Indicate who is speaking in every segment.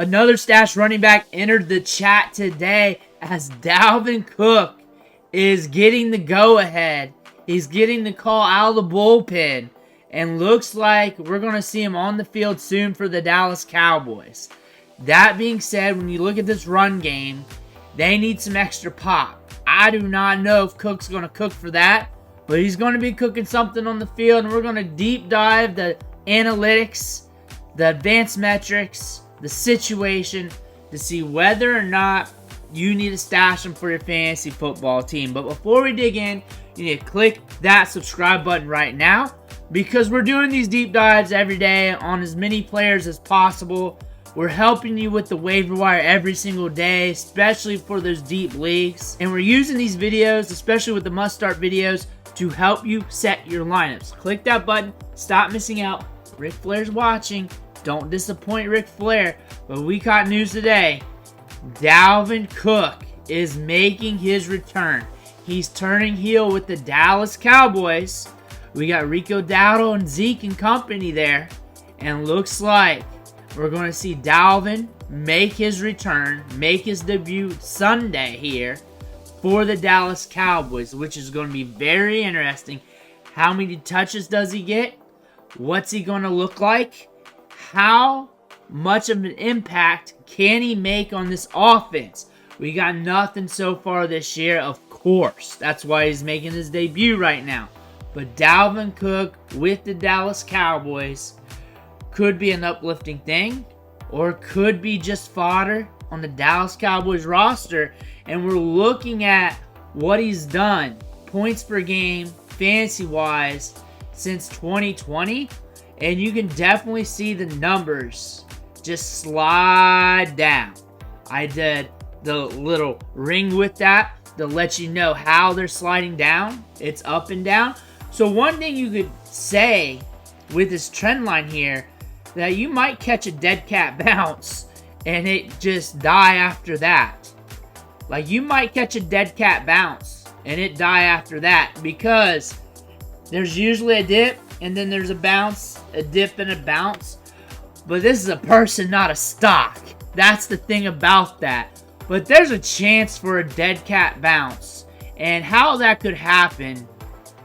Speaker 1: Another stash running back entered the chat today as Dalvin Cook is getting the go-ahead. He's getting the call out of the bullpen. And looks like we're going to see him on the field soon for the Dallas Cowboys. That being said, when you look at this run game, they need some extra pop. I do not know if Cook's going to cook for that, but he's going to be cooking something on the field, and we're going to deep dive the analytics, the advanced metrics, the situation to see whether or not you need to stash him for your fantasy football team. But before we dig in, you need to click that subscribe button right now, because we're doing these deep dives every day on as many players as possible. We're helping you with the waiver wire every single day, especially for those deep leagues. And we're using these videos, especially with the must start videos, to help you set your lineups. Click that button. Stop missing out. Ric Flair's watching. Don't disappoint Ric Flair. But we caught news today. Dalvin Cook is making his return. He's turning heel with the Dallas Cowboys. We got Rico Gathers and Zeke and company there. And looks like we're going to see Dalvin make his return, make his debut Sunday here for the Dallas Cowboys, which is going to be very interesting. How many touches does he get? What's he going to look like? How much of an impact can he make on this offense? We got nothing so far this year, of course. That's why he's making his debut right now. But Dalvin Cook with the Dallas Cowboys could be an uplifting thing, or could be just fodder on the Dallas Cowboys roster. And we're looking at what he's done, points per game, fantasy-wise, since 2020. And you can definitely see the numbers just slide down. I did the little ring with that to let you know how they're sliding down. It's up and down. So one thing you could say with this trend line here, that you might catch a dead cat bounce and it just die after that. Like, you might catch a dead cat bounce and it die after that, because there's usually a dip and then there's a bounce, a dip and a bounce. But this is a person, not a stock. That's the thing about that. But there's a chance for a dead cat bounce. And how that could happen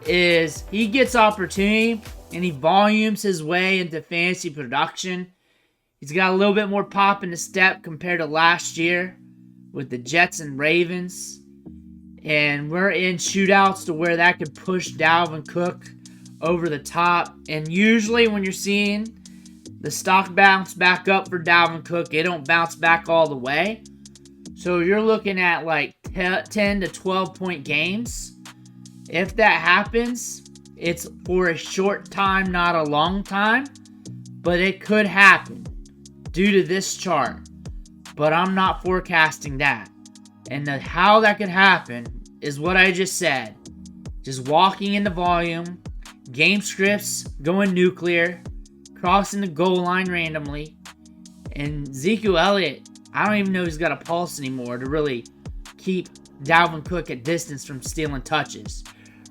Speaker 1: is he gets opportunity and he volumes his way into fantasy production. He's got a little bit more pop in the step compared to last year with the Jets and Ravens. And we're in shootouts to where that could push Dalvin Cook over the top. And usually when you're seeing the stock bounce back up for Dalvin Cook, it don't bounce back all the way. So you're looking at like 10 to 12 point games. If that happens, it's for a short time, not a long time. But it could happen due to this chart. But I'm not forecasting that. And how that could happen is what I just said. Just walking into volume, game scripts going nuclear, crossing the goal line randomly. And Ezekiel Elliott, I don't even know if he's got a pulse anymore to really keep Dalvin Cook at distance from stealing touches.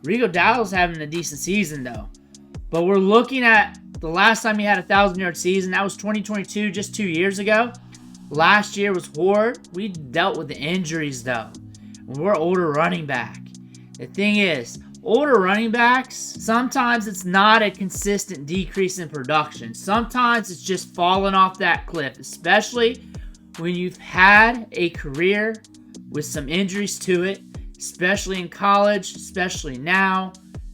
Speaker 1: Rico Gathers having a decent season though. But we're looking at the last time he had a 1,000-yard season. That was 2022, just 2 years ago. Last year was horrid. We dealt with the injuries though. We're older running back. The thing is, older running backs, sometimes it's not a consistent decrease in production. Sometimes it's just falling off that cliff, especially when you've had a career with some injuries to it, especially in college, especially now.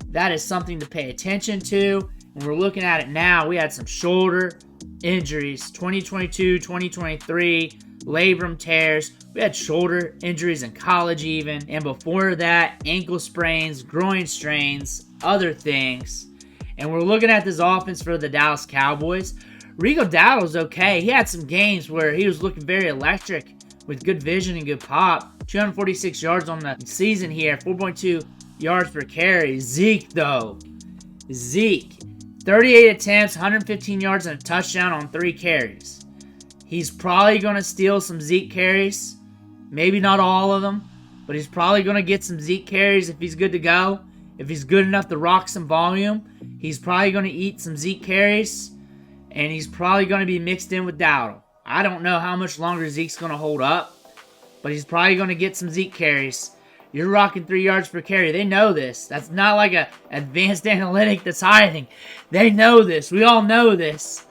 Speaker 1: That is something to pay attention to. And we're looking at it now. We had some shoulder injuries, 2022, 2023, labrum tears. We had shoulder injuries in college even. And before that, ankle sprains, groin strains, other things. And we're looking at this offense for the Dallas Cowboys. Rico Gathers was okay. He had some games where he was looking very electric with good vision and good pop. 246 yards on the season here, 4.2 yards per carry. Zeke, though. Zeke, 38 attempts, 115 yards and a touchdown on 3 carries. He's probably going to steal some Zeke carries. Maybe not all of them, but he's probably going to get some Zeke carries if he's good to go. If he's good enough to rock some volume, he's probably going to eat some Zeke carries, and he's probably going to be mixed in with Dowdle. I don't know how much longer Zeke's going to hold up, but he's probably going to get some Zeke carries. You're rocking 3 yards per carry. They know this. That's not like a advanced analytic that's hiding. They know this. We all know this.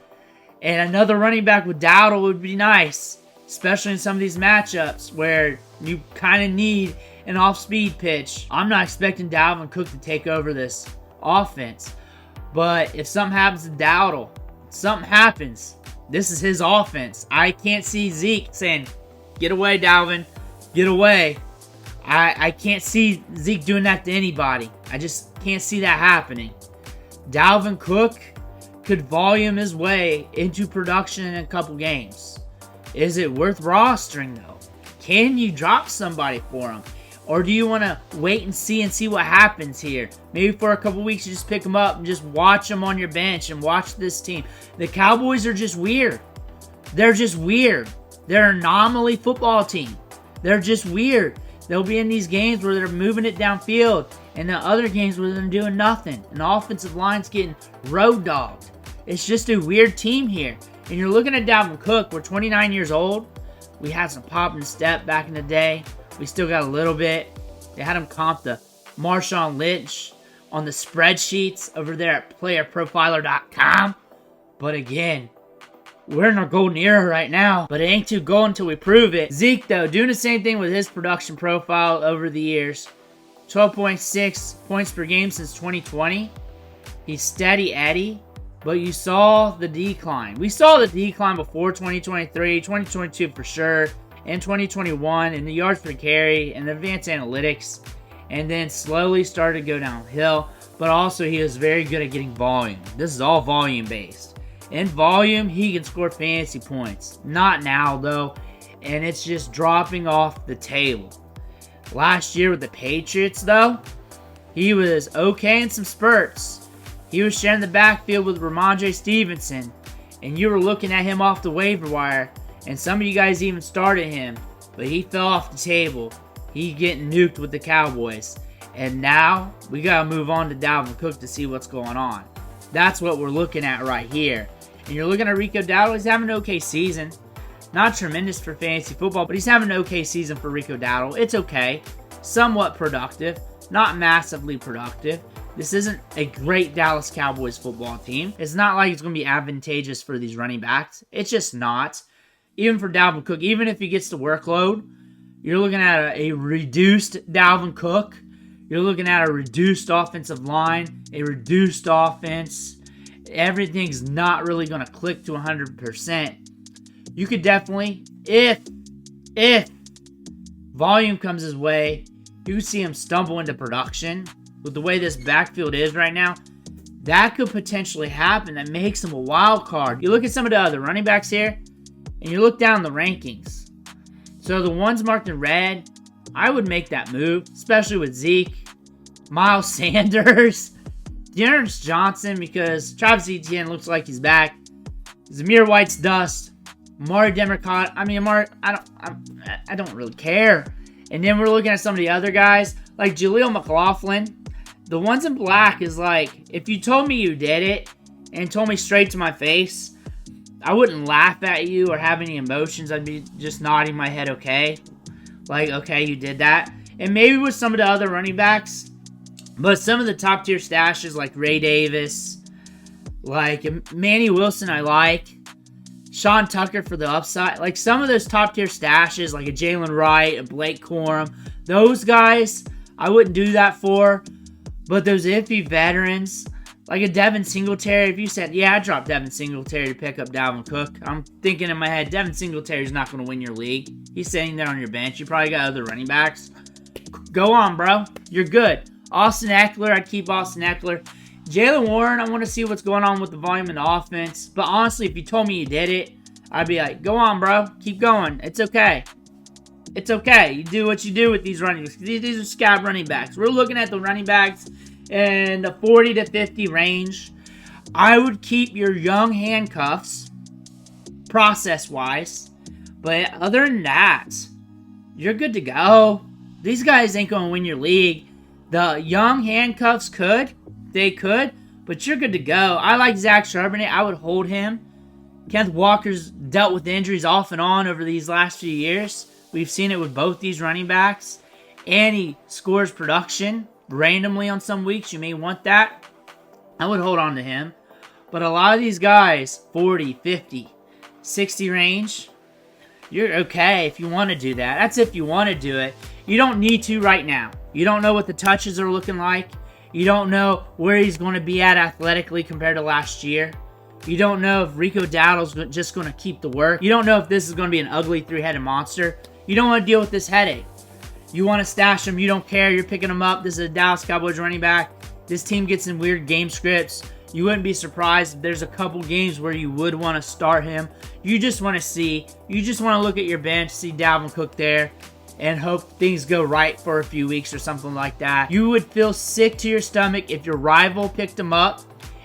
Speaker 1: And another running back with Dowdle would be nice, especially in some of these matchups where you kind of need an off-speed pitch. I'm not expecting Dalvin Cook to take over this offense, but if something happens to Dowdle, something happens. This is his offense. I can't see Zeke saying, "Get away, Dalvin. Get away." I can't see Zeke doing that to anybody. I just can't see that happening. Dalvin Cook could volume his way into production in a couple games. Is it worth rostering, though? Can you drop somebody for him? Or do you want to wait and see what happens here? Maybe for a couple weeks you just pick him up and just watch him on your bench and watch this team. The Cowboys are just weird. They're just weird. They're an anomaly football team. They're just weird. They'll be in these games where they're moving it downfield, and the other games where they're doing nothing. And the offensive line's getting road dogged. It's just a weird team here. And you're looking at Dalvin Cook. We're 29 years old. We had some pop and step back in the day. We still got a little bit. They had him comp to Marshawn Lynch on the spreadsheets over there at playerprofiler.com. But again, we're in our golden era right now, but it ain't too golden until we prove it. Zeke, though, doing the same thing with his production profile over the years. 12.6 points per game since 2020. He's steady Eddie, but you saw the decline. We saw the decline before 2023, 2022 for sure, and 2021, and the yards per carry and the advanced analytics, and then slowly started to go downhill, but also he was very good at getting volume. This is all volume based. In volume, he can score fantasy points. Not now, though, and it's just dropping off the table. Last year with the Patriots, though, he was okay in some spurts. He was sharing the backfield with Ramondre Stevenson, and you were looking at him off the waiver wire, and some of you guys even started him, but he fell off the table. He's getting nuked with the Cowboys. And now, we got to move on to Dalvin Cook to see what's going on. That's what we're looking at right here. And you're looking at Rico Gathers. He's having an okay season. Not tremendous for fantasy football, but he's having an okay season for Rico Gathers. It's okay. Somewhat productive. Not massively productive. This isn't a great Dallas Cowboys football team. It's not like it's going to be advantageous for these running backs. It's just not. Even for Dalvin Cook, even if he gets the workload, you're looking at a reduced Dalvin Cook. You're looking at a reduced offensive line, a reduced offense. Everything's not really going to click to 100%. You could definitely, if volume comes his way, you could see him stumble into production. With the way this backfield is right now, that could potentially happen. That makes him a wild card. You look at some of the other running backs here, and you look down the rankings. So the ones marked in red, I would make that move, especially with Zeke, Miles Sanders, Dearness Johnson, because Travis Etienne looks like he's back. Zamir White's dust. Amari Demercott. I don't really care. And then we're looking at some of the other guys, like Jaleel McLaughlin. The ones in black is like, if you told me you did it and told me straight to my face, I wouldn't laugh at you or have any emotions. I'd be just nodding my head, okay. Like, okay, you did that. And maybe with some of the other running backs, but some of the top tier stashes like Ray Davis, like Manny Wilson I like, Sean Tucker for the upside, like some of those top tier stashes like a Jalen Wright, a Blake Corum, those guys I wouldn't do that for. But those iffy veterans, like a Devin Singletary, if you said, yeah, I dropped Devin Singletary to pick up Dalvin Cook, I'm thinking in my head, Devin Singletary's not going to win your league. He's sitting there on your bench. You probably got other running backs. Go on, bro. You're good. Austin Eckler, I'd keep Austin Eckler. Jaylen Warren, I want to see what's going on with the volume in the offense. But honestly, if you told me you did it, I'd be like, go on, bro. Keep going. It's okay. It's okay. You do what you do with these running backs. These are scab running backs. We're looking at the running backs in the 40 to 50 range. I would keep your young handcuffs, process-wise. But other than that, you're good to go. These guys ain't going to win your league. The young handcuffs could. They could. But you're good to go. I like Zach Charbonnet. I would hold him. Kenneth Walker's dealt with injuries off and on over these last few years. We've seen it with both these running backs. And he scores production randomly on some weeks. You may want that. I would hold on to him. But a lot of these guys, 40, 50, 60 range, you're okay if you want to do that. That's if you want to do it. You don't need to right now. You don't know what the touches are looking like. You don't know where he's going to be at athletically compared to last year. You don't know if Rico Gathers just going to keep the work. You don't know if this is going to be an ugly three-headed monster. You don't want to deal with this headache. You want to stash him. You don't care. You're picking him up. This is a Dallas Cowboys running back. This team gets in weird game scripts. You wouldn't be surprised if there's a couple games where you would want to start him. You just want to see. You just want to look at your bench, see Dalvin Cook there, and hope things go right for a few weeks or something like that. You would feel sick to your stomach if your rival picked him up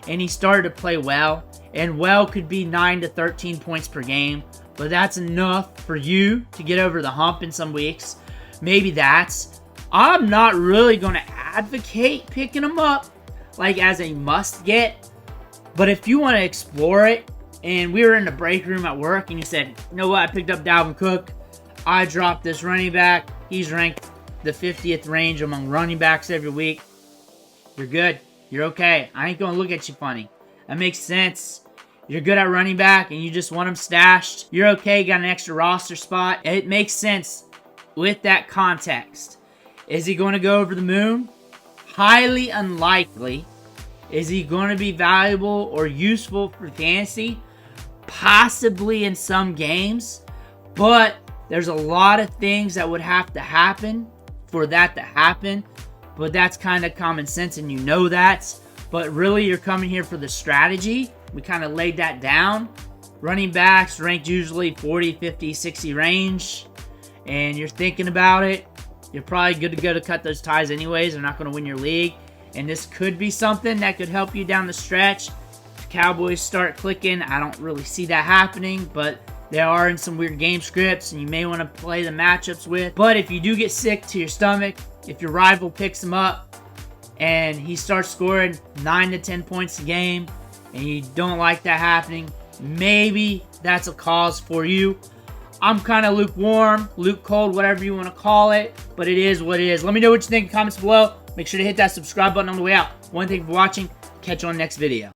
Speaker 1: and he started to play well. And well could be 9 to 13 points per game. But that's enough for you to get over the hump in some weeks. Maybe that's. I'm not really going to advocate picking him up like as a must get. But if you want to explore it, and we were in the break room at work and you said, you know what, I picked up Dalvin Cook. I dropped this running back. He's ranked the 50th range among running backs every week. You're good. You're okay. I ain't going to look at you funny. That makes sense. You're good at running back and you just want him stashed. You're okay, got an extra roster spot. It makes sense with that context. Is he going to go over the moon? Highly unlikely. Is he going to be valuable or useful for fantasy? Possibly in some games. But there's a lot of things that would have to happen for that to happen. But that's kind of common sense and you know that. But really you're coming here for the strategy. We kind of laid that down. Running backs ranked usually 40, 50, 60 range. And you're thinking about it. You're probably good to go to cut those ties anyways. They're not going to win your league. And this could be something that could help you down the stretch. The Cowboys start clicking. I don't really see that happening. But they are in some weird game scripts. And you may want to play the matchups with. But if you do get sick to your stomach, if your rival picks him up and he starts scoring 9 to 10 points a game, and you don't like that happening, maybe that's a cause for you. I'm kind of lukewarm, cold, whatever you want to call it, but it is what it is. Let me know what you think in the comments below. Make sure to hit that subscribe button on the way out. One thing for watching. Catch you on the next video.